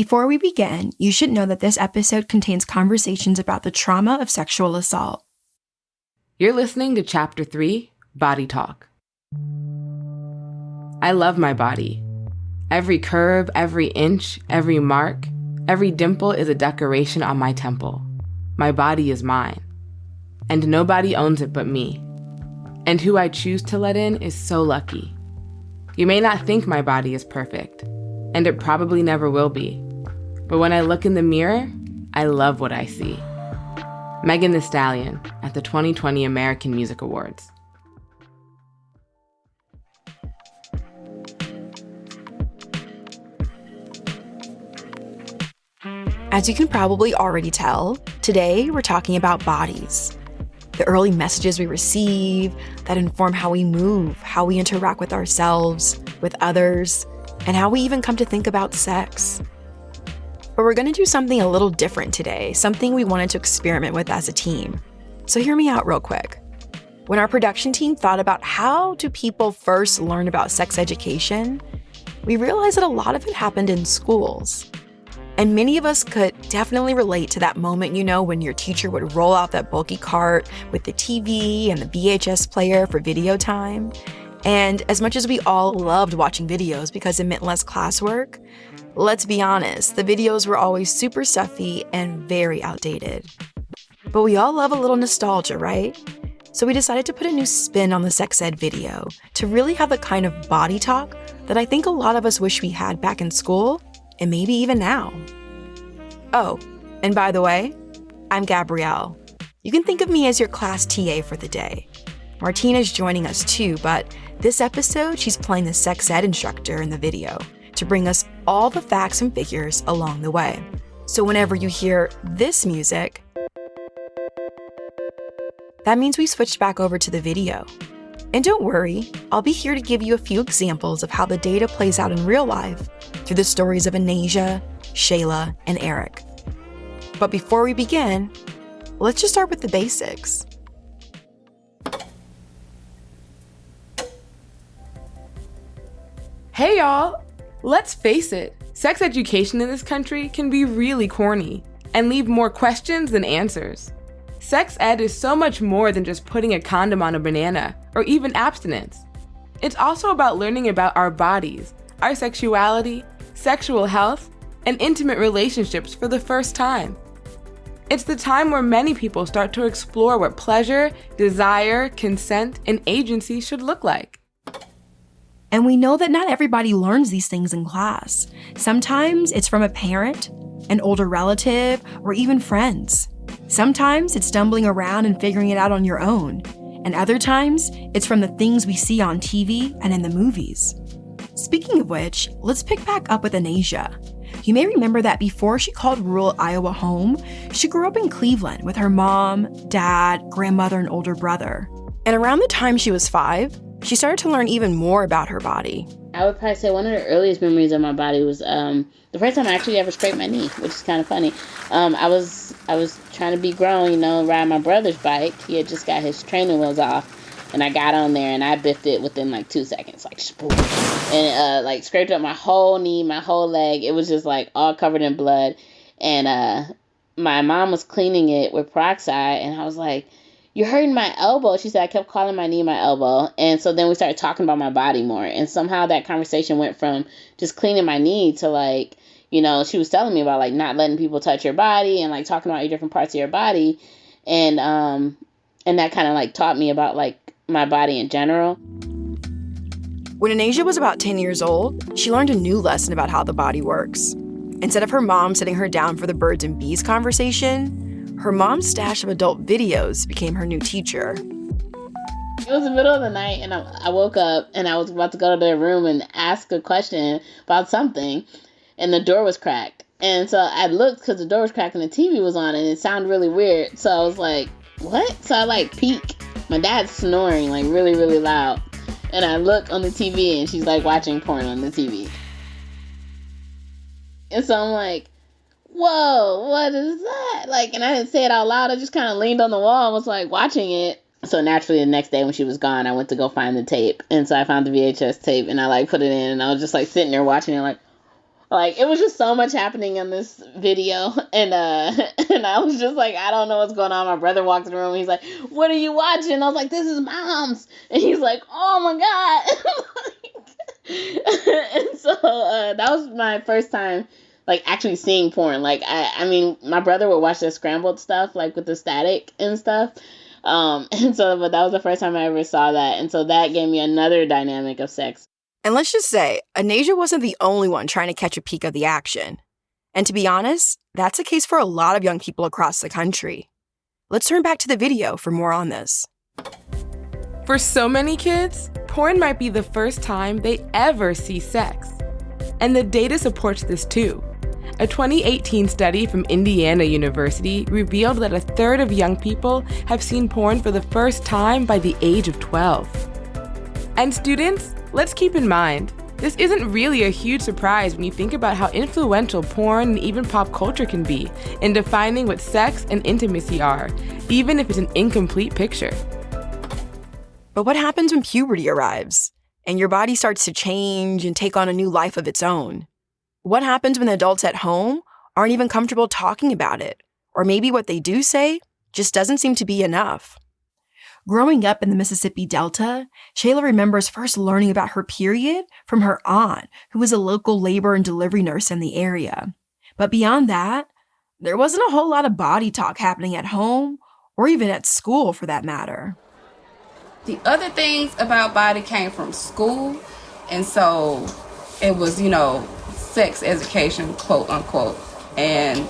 Before we begin, you should know that this episode contains conversations about the trauma of sexual assault. You're listening to Chapter 3, Body Talk. I love my body. Every curve, every inch, every mark, every dimple is a decoration on my temple. My body is mine. And nobody owns it but me. And who I choose to let in is so lucky. You may not think my body is perfect, and it probably never will be. But when I look in the mirror, I love what I see. Megan Thee Stallion at the 2020 American Music Awards. As you can probably already tell, today we're talking about bodies. The early messages we receive that inform how we move, how we interact with ourselves, with others, and how we even come to think about sex. But we're going to do something a little different today, something we wanted to experiment with as a team. So hear me out real quick. When our production team thought about how do people first learn about sex education, we realized that a lot of it happened in schools. And many of us could definitely relate to that moment, when your teacher would roll out that bulky cart with the TV and the VHS player for video time. And as much as we all loved watching videos because it meant less classwork, let's be honest, the videos were always super stuffy and very outdated. But we all love a little nostalgia, right? So we decided to put a new spin on the sex ed video to really have the kind of body talk that I think a lot of us wish we had back in school, and maybe even now. Oh, and by the way, I'm Gabrielle. You can think of me as your class TA for the day. Martina's joining us too, but this episode, she's playing the sex ed instructor in the video to bring us all the facts and figures along the way. So whenever you hear this music, that means we switched back over to the video. And don't worry, I'll be here to give you a few examples of how the data plays out in real life through the stories of Anasia, Shayla, and Erick. But before we begin, let's just start with the basics. Hey y'all! Let's face it, sex education in this country can be really corny and leave more questions than answers. Sex ed is so much more than just putting a condom on a banana or even abstinence. It's also about learning about our bodies, our sexuality, sexual health, and intimate relationships for the first time. It's the time where many people start to explore what pleasure, desire, consent, and agency should look like. And we know that not everybody learns these things in class. Sometimes it's from a parent, an older relative, or even friends. Sometimes it's stumbling around and figuring it out on your own. And other times, it's from the things we see on TV and in the movies. Speaking of which, let's pick back up with Anasia. You may remember that before she called rural Iowa home, she grew up in Cleveland with her mom, dad, grandmother, and older brother. And around the time she was 5, she started to learn even more about her body. I would probably say one of the earliest memories of my body was the first time I actually ever scraped my knee, which is kind of funny. I was trying to be grown, ride my brother's bike. He had just got his training wheels off, and I got on there and I biffed it within 2 seconds, spoon. And scraped up my whole knee, my whole leg. It was just all covered in blood. And my mom was cleaning it with peroxide, and I was like, "You're hurting my elbow." She said I kept calling my knee my elbow. And so then we started talking about my body more. And somehow that conversation went from just cleaning my knee to she was telling me about not letting people touch your body and talking about your different parts of your body. And that kind of taught me about my body in general. When Anasia was about 10 years old, she learned a new lesson about how the body works. Instead of her mom sitting her down for the birds and bees conversation, her mom's stash of adult videos became her new teacher. It was the middle of the night, and I woke up, and I was about to go to their room and ask a question about something, and the door was cracked. And so I looked because the door was cracked and the TV was on, and it sounded really weird. So I was like, what? So I peek. My dad's snoring really, really loud. And I look on the TV, and she's watching porn on the TV. And so I'm like, whoa, what is that? And I didn't say it out loud. I just kind of leaned on the wall and was watching it. So naturally the next day when she was gone, I went to go find the tape. And so I found the VHS tape, and I put it in, and I was just sitting there watching it Like, it was just so much happening in this video. And and I was just like, I don't know what's going on. My brother walked in the room. He's like, what are you watching? And I was like, this is Mom's. And he's like, oh my God. And so that was my first time, like, actually seeing porn. Like, I mean, my brother would watch the scrambled stuff, like, with the static and stuff. And so, but that was the first time I ever saw that. And so that gave me another dynamic of sex. And let's just say, Anasia wasn't the only one trying to catch a peek of the action. And to be honest, that's the case for a lot of young people across the country. Let's turn back to the video for more on this. For so many kids, porn might be the first time they ever see sex. And the data supports this too. A 2018 study from Indiana University revealed that a third of young people have seen porn for the first time by the age of 12. And students, let's keep in mind, this isn't really a huge surprise when you think about how influential porn and even pop culture can be in defining what sex and intimacy are, even if it's an incomplete picture. But what happens when puberty arrives and your body starts to change and take on a new life of its own? What happens when adults at home aren't even comfortable talking about it? Or maybe what they do say just doesn't seem to be enough. Growing up in the Mississippi Delta, Shayla remembers first learning about her period from her aunt, who was a local labor and delivery nurse in the area. But beyond that, there wasn't a whole lot of body talk happening at home or even at school for that matter. The other things about body came from school, and so it was, sex education, quote unquote. And,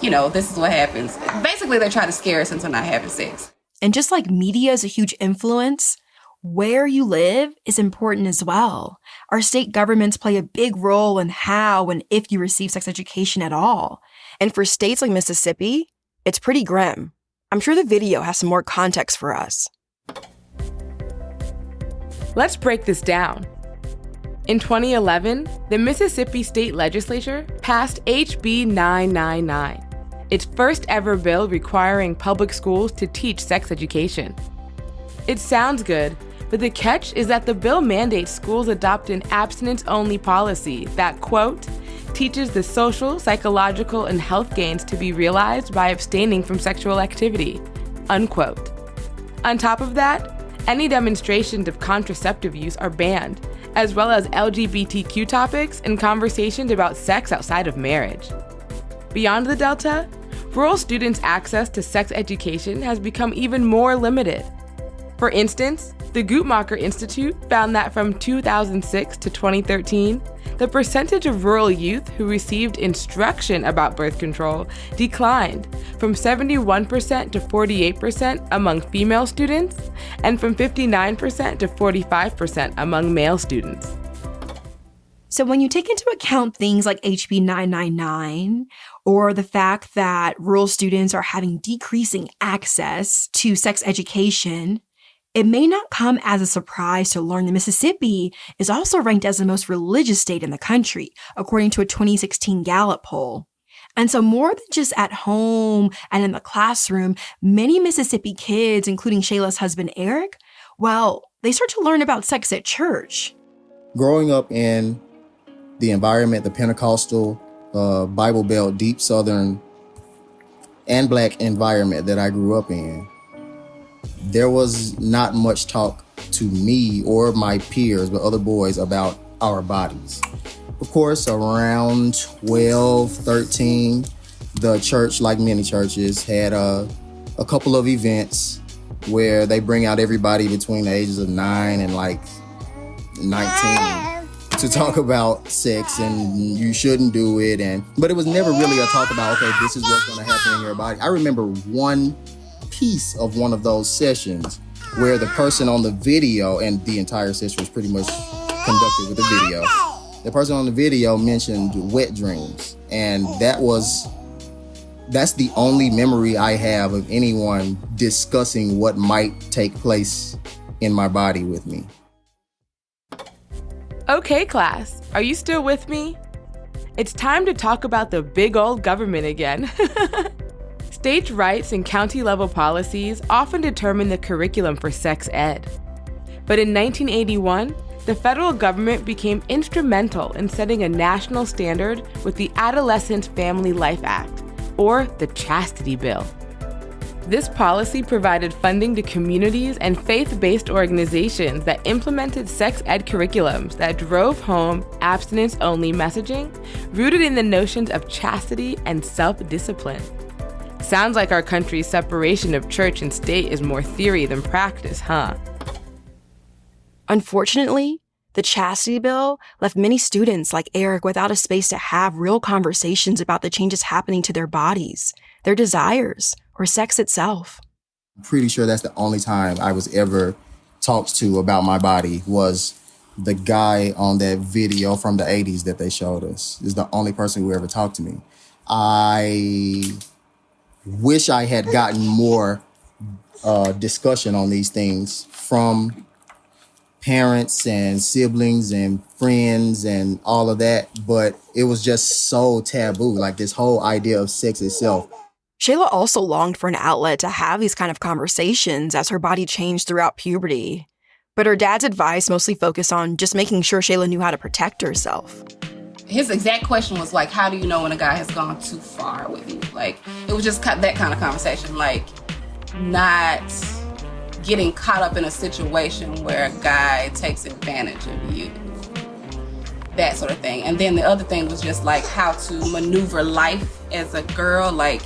this is what happens. Basically, they try to scare us into not having sex. And just like media is a huge influence, where you live is important as well. Our state governments play a big role in how and if you receive sex education at all. And for states like Mississippi, it's pretty grim. I'm sure the video has some more context for us. Let's break this down. In 2011, the Mississippi State Legislature passed HB 999, its first ever bill requiring public schools to teach sex education. It sounds good, but the catch is that the bill mandates schools adopt an abstinence-only policy that, quote, teaches the social, psychological, and health gains to be realized by abstaining from sexual activity, unquote. On top of that, any demonstrations of contraceptive use are banned, as well as LGBTQ topics and conversations about sex outside of marriage. Beyond the Delta, rural students' access to sex education has become even more limited. For instance, the Guttmacher Institute found that from 2006 to 2013, the percentage of rural youth who received instruction about birth control declined from 71% to 48% among female students and from 59% to 45% among male students. So when you take into account things like HB 999 or the fact that rural students are having decreasing access to sex education, it may not come as a surprise to learn that Mississippi is also ranked as the most religious state in the country, according to a 2016 Gallup poll. And so more than just at home and in the classroom, many Mississippi kids, including Shayla's husband, Erick, they start to learn about sex at church. Growing up in the environment, the Pentecostal, Bible Belt, deep Southern and Black environment that I grew up in, there was not much talk to me or my peers, but other boys, about our bodies. Of course, around 12, 13, the church, like many churches, had a couple of events where they bring out everybody between the ages of 9 and 19 to talk about sex and you shouldn't do it. But it was never really a talk about, okay, this is what's going to happen in your body. I remember one piece of one of those sessions where the person on the video, and the entire session was pretty much conducted with the video, the person on the video mentioned wet dreams. And that's the only memory I have of anyone discussing what might take place in my body with me. Okay, class, are you still with me? It's time to talk about the big old government again. State rights and county-level policies often determine the curriculum for sex ed. But in 1981, the federal government became instrumental in setting a national standard with the Adolescent Family Life Act, or the Chastity Bill. This policy provided funding to communities and faith-based organizations that implemented sex ed curriculums that drove home abstinence-only messaging rooted in the notions of chastity and self-discipline. Sounds like our country's separation of church and state is more theory than practice, huh? Unfortunately, the chastity bill left many students like Erick without a space to have real conversations about the changes happening to their bodies, their desires, or sex itself. I'm pretty sure that's the only time I was ever talked to about my body was the guy on that video from the 80s that they showed us. Is the only person who ever talked to me. I wish I had gotten more discussion on these things from parents and siblings and friends and all of that, but it was just so taboo, like this whole idea of sex itself. Shayla also longed for an outlet to have these kind of conversations as her body changed throughout puberty. But her dad's advice mostly focused on just making sure Shayla knew how to protect herself. His exact question was like, how do you know when a guy has gone too far with you? Like, it was just that kind of conversation, like not getting caught up in a situation where a guy takes advantage of you, that sort of thing. And then the other thing was just like how to maneuver life as a girl, like,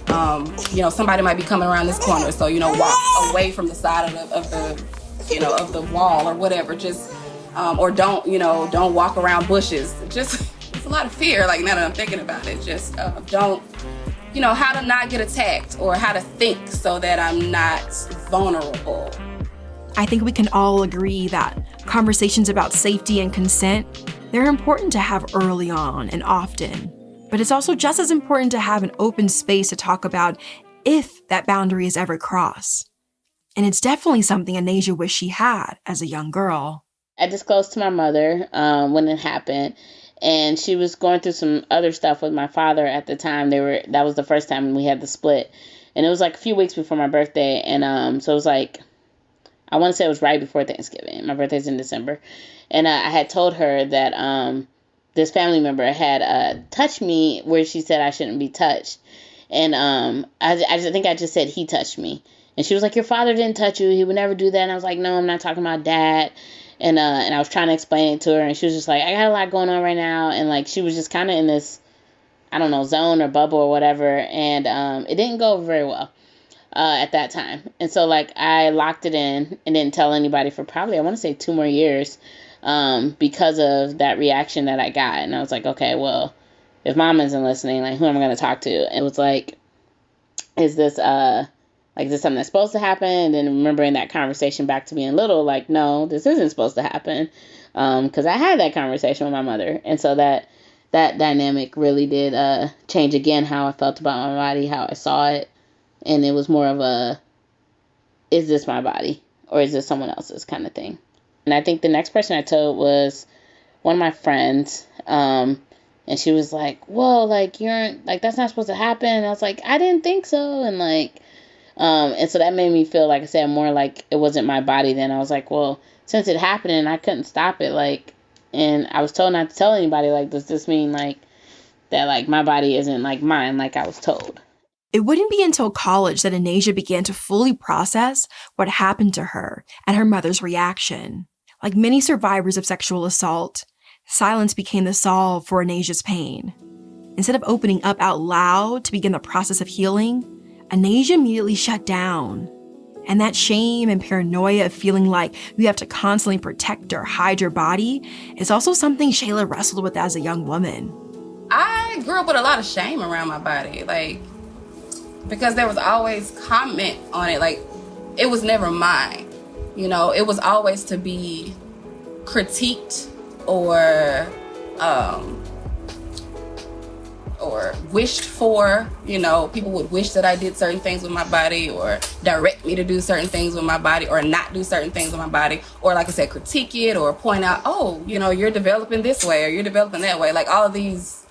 somebody might be coming around this corner, so, walk away from the side of the wall or whatever, just, or don't walk around bushes. Just, it's a lot of fear, like, now that I'm thinking about it, just don't, how to not get attacked or how to think so that I'm not vulnerable. I think we can all agree that conversations about safety and consent, they're important to have early on and often. But it's also just as important to have an open space to talk about if that boundary is ever crossed. And it's definitely something Anasia wished she had as a young girl. I disclosed to my mother when it happened, and she was going through some other stuff with my father at the time. That was the first time we had the split, and it was like a few weeks before my birthday, and so it was like, I want to say it was right before Thanksgiving. My birthday's in December, and I had told her that this family member had touched me where she said I shouldn't be touched, and I think I just said he touched me, and she was like, your father didn't touch you, he would never do that. And I was like, no, I'm not talking about Dad. And I was trying to explain it to her, and she was just like, I got a lot going on right now. And like, she was just kind of in this, I don't know, zone or bubble or whatever. And it didn't go very well at that time. And so like, I locked it in and didn't tell anybody for probably, I want to say 2 more years because of that reaction that I got. And I was like, okay, well, if Mom isn't listening, like, who am I going to talk to? And it was like, is this something that's supposed to happen? And then remembering that conversation back to being little, like, no, this isn't supposed to happen. Because I had that conversation with my mother. And so that dynamic really did change again how I felt about my body, how I saw it. And it was more of a, is this my body? Or is this someone else's kind of thing? And I think the next person I told was one of my friends. And she was like, whoa, like, you're, like, that's not supposed to happen. And I was like, I didn't think so. And like, and so that made me feel, like I said, more like it wasn't my body then. I was like, well, since it happened and I couldn't stop it, like, and I was told not to tell anybody, like, does this mean, like, that, like, my body isn't, like, mine, like I was told? It wouldn't be until college that Anasia began to fully process what happened to her and her mother's reaction. Like many survivors of sexual assault, silence became the solve for Anasia's pain. Instead of opening up out loud to begin the process of healing, Anasia immediately shut down. And that shame and paranoia of feeling like you have to constantly protect or hide your body is also something Shayla wrestled with as a young woman. I grew up with a lot of shame around my body, like, because there was always comment on it, like, it was never mine. It was always to be critiqued or wished for. People would wish that I did certain things with my body or direct me to do certain things with my body or not do certain things with my body, or like I said, critique it or point out, oh, you're developing this way or you're developing that way. Like all of these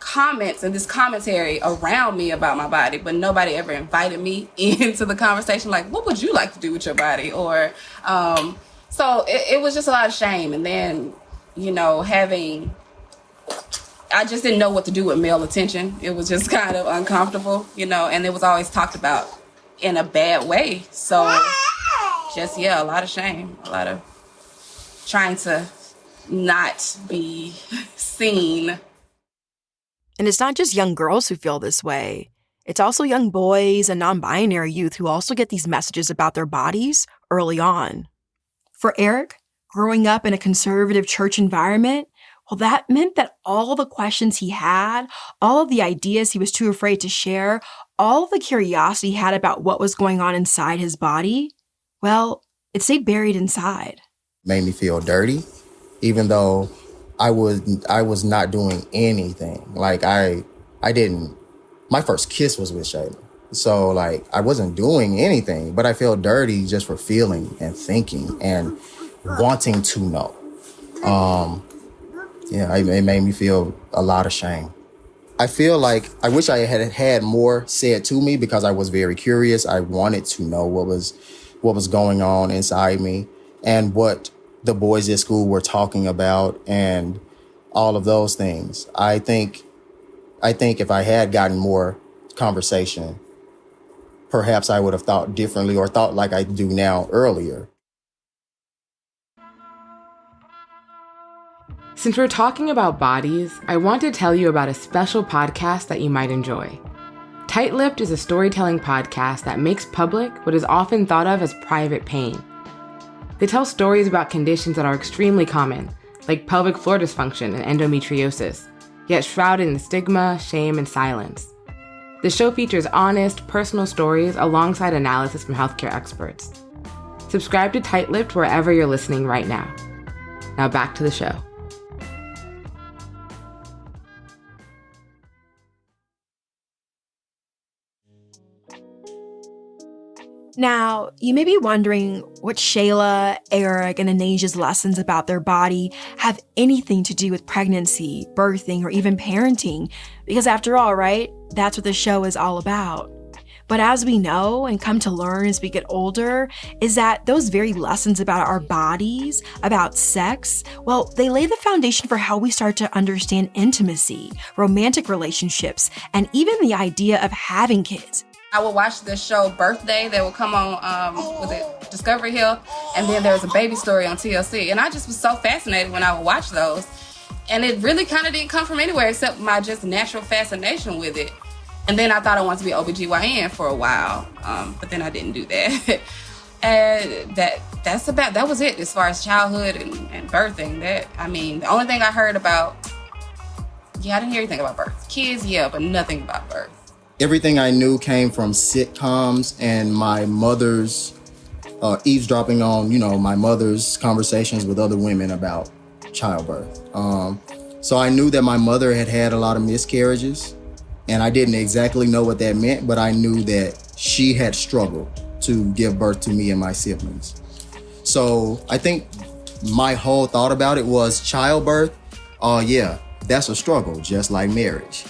comments and this commentary around me about my body, but nobody ever invited me into the conversation. Like, what would you like to do with your body? Or So it was just a lot of shame. And then, I just didn't know what to do with male attention. It was just kind of uncomfortable, and it was always talked about in a bad way. So just, a lot of shame, a lot of trying to not be seen. And it's not just young girls who feel this way. It's also young boys and non-binary youth who also get these messages about their bodies early on. For Erick, growing up in a conservative church environment, well, that meant that all the questions he had, all of the ideas he was too afraid to share, all of the curiosity he had about what was going on inside his body, well, it stayed buried inside. Made me feel dirty, even though I was not doing anything. Like I didn't, my first kiss was with Shayla. So like I wasn't doing anything, but I felt dirty just for feeling and thinking and wanting to know. It made me feel a lot of shame. I feel like I wish I had had more said to me because I was very curious. I wanted to know what was going on inside me and what the boys at school were talking about and all of those things. I think if I had gotten more conversation, perhaps I would have thought differently or thought like I do now earlier. Since we're talking about bodies, I want to tell you about a special podcast that you might enjoy. Tight-Lipped is a storytelling podcast that makes public what is often thought of as private pain. They tell stories about conditions that are extremely common, like pelvic floor dysfunction and endometriosis, yet shrouded in stigma, shame, and silence. The show features honest, personal stories alongside analysis from healthcare experts. Subscribe to Tight-Lipped wherever you're listening right now. Now back to the show. Now, you may be wondering what Shayla, Erick, and Anasia's lessons about their body have anything to do with pregnancy, birthing, or even parenting, because after all, right, that's what the show is all about. But as we know and come to learn as we get older, is that those very lessons about our bodies, about sex, well, they lay the foundation for how we start to understand intimacy, romantic relationships, and even the idea of having kids. I would watch the show Birthday that would come on, was it Discovery Hill? And then there was a baby story on TLC. And I just was so fascinated when I would watch those. And it really kind of didn't come from anywhere except my just natural fascination with it. And then I thought I wanted to be OBGYN for a while, but then I didn't do that. And that was it as far as childhood and birthing. The only thing I heard about, I didn't hear anything about birth. Kids, but nothing about birth. Everything I knew came from sitcoms and my mother's eavesdropping on, my mother's conversations with other women about childbirth. So I knew that my mother had had a lot of miscarriages, and I didn't exactly know what that meant, but I knew that she had struggled to give birth to me and my siblings. So I think my whole thought about it was childbirth. That's a struggle, just like marriage.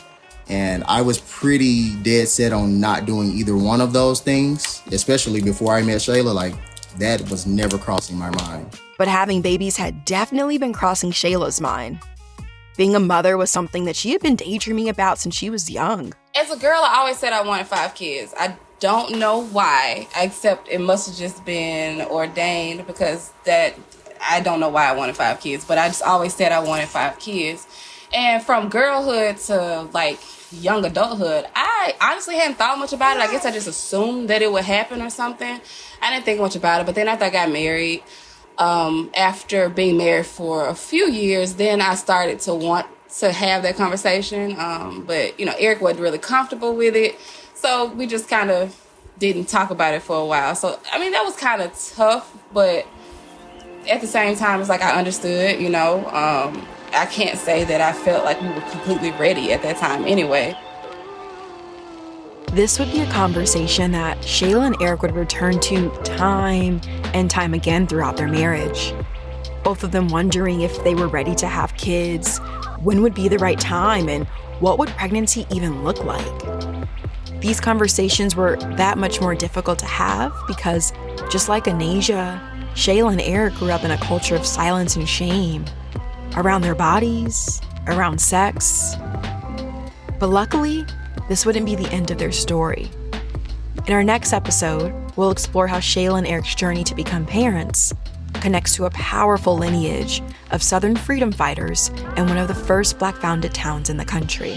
And I was pretty dead set on not doing either one of those things, especially before I met Shayla. Like, that was never crossing my mind. But having babies had definitely been crossing Shayla's mind. Being a mother was something that she had been daydreaming about since she was young. As a girl, I always said I wanted 5 kids. I don't know why, except it must have just been ordained because I don't know why I wanted 5 kids, but I just always said I wanted 5 kids. And from girlhood to like young adulthood, I honestly hadn't thought much about it. I guess I just assumed that it would happen or something. I didn't think much about it. But then after I got married, after being married for a few years, then I started to want to have that conversation. But Erick wasn't really comfortable with it. So we just kind of didn't talk about it for a while. So, that was kind of tough. But at the same time, it's like I understood, I can't say that I felt like we were completely ready at that time anyway. This would be a conversation that Shayla and Erick would return to time and time again throughout their marriage. Both of them wondering if they were ready to have kids, when would be the right time, and what would pregnancy even look like. These conversations were that much more difficult to have because, just like Anasia, Shayla and Erick grew up in a culture of silence and shame, around their bodies, around sex. But luckily, this wouldn't be the end of their story. In our next episode, we'll explore how Shayla and Erick's journey to become parents connects to a powerful lineage of Southern freedom fighters and one of the first Black-founded towns in the country.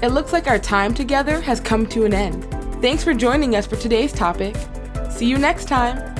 It looks like our time together has come to an end. Thanks for joining us for today's topic. See you next time.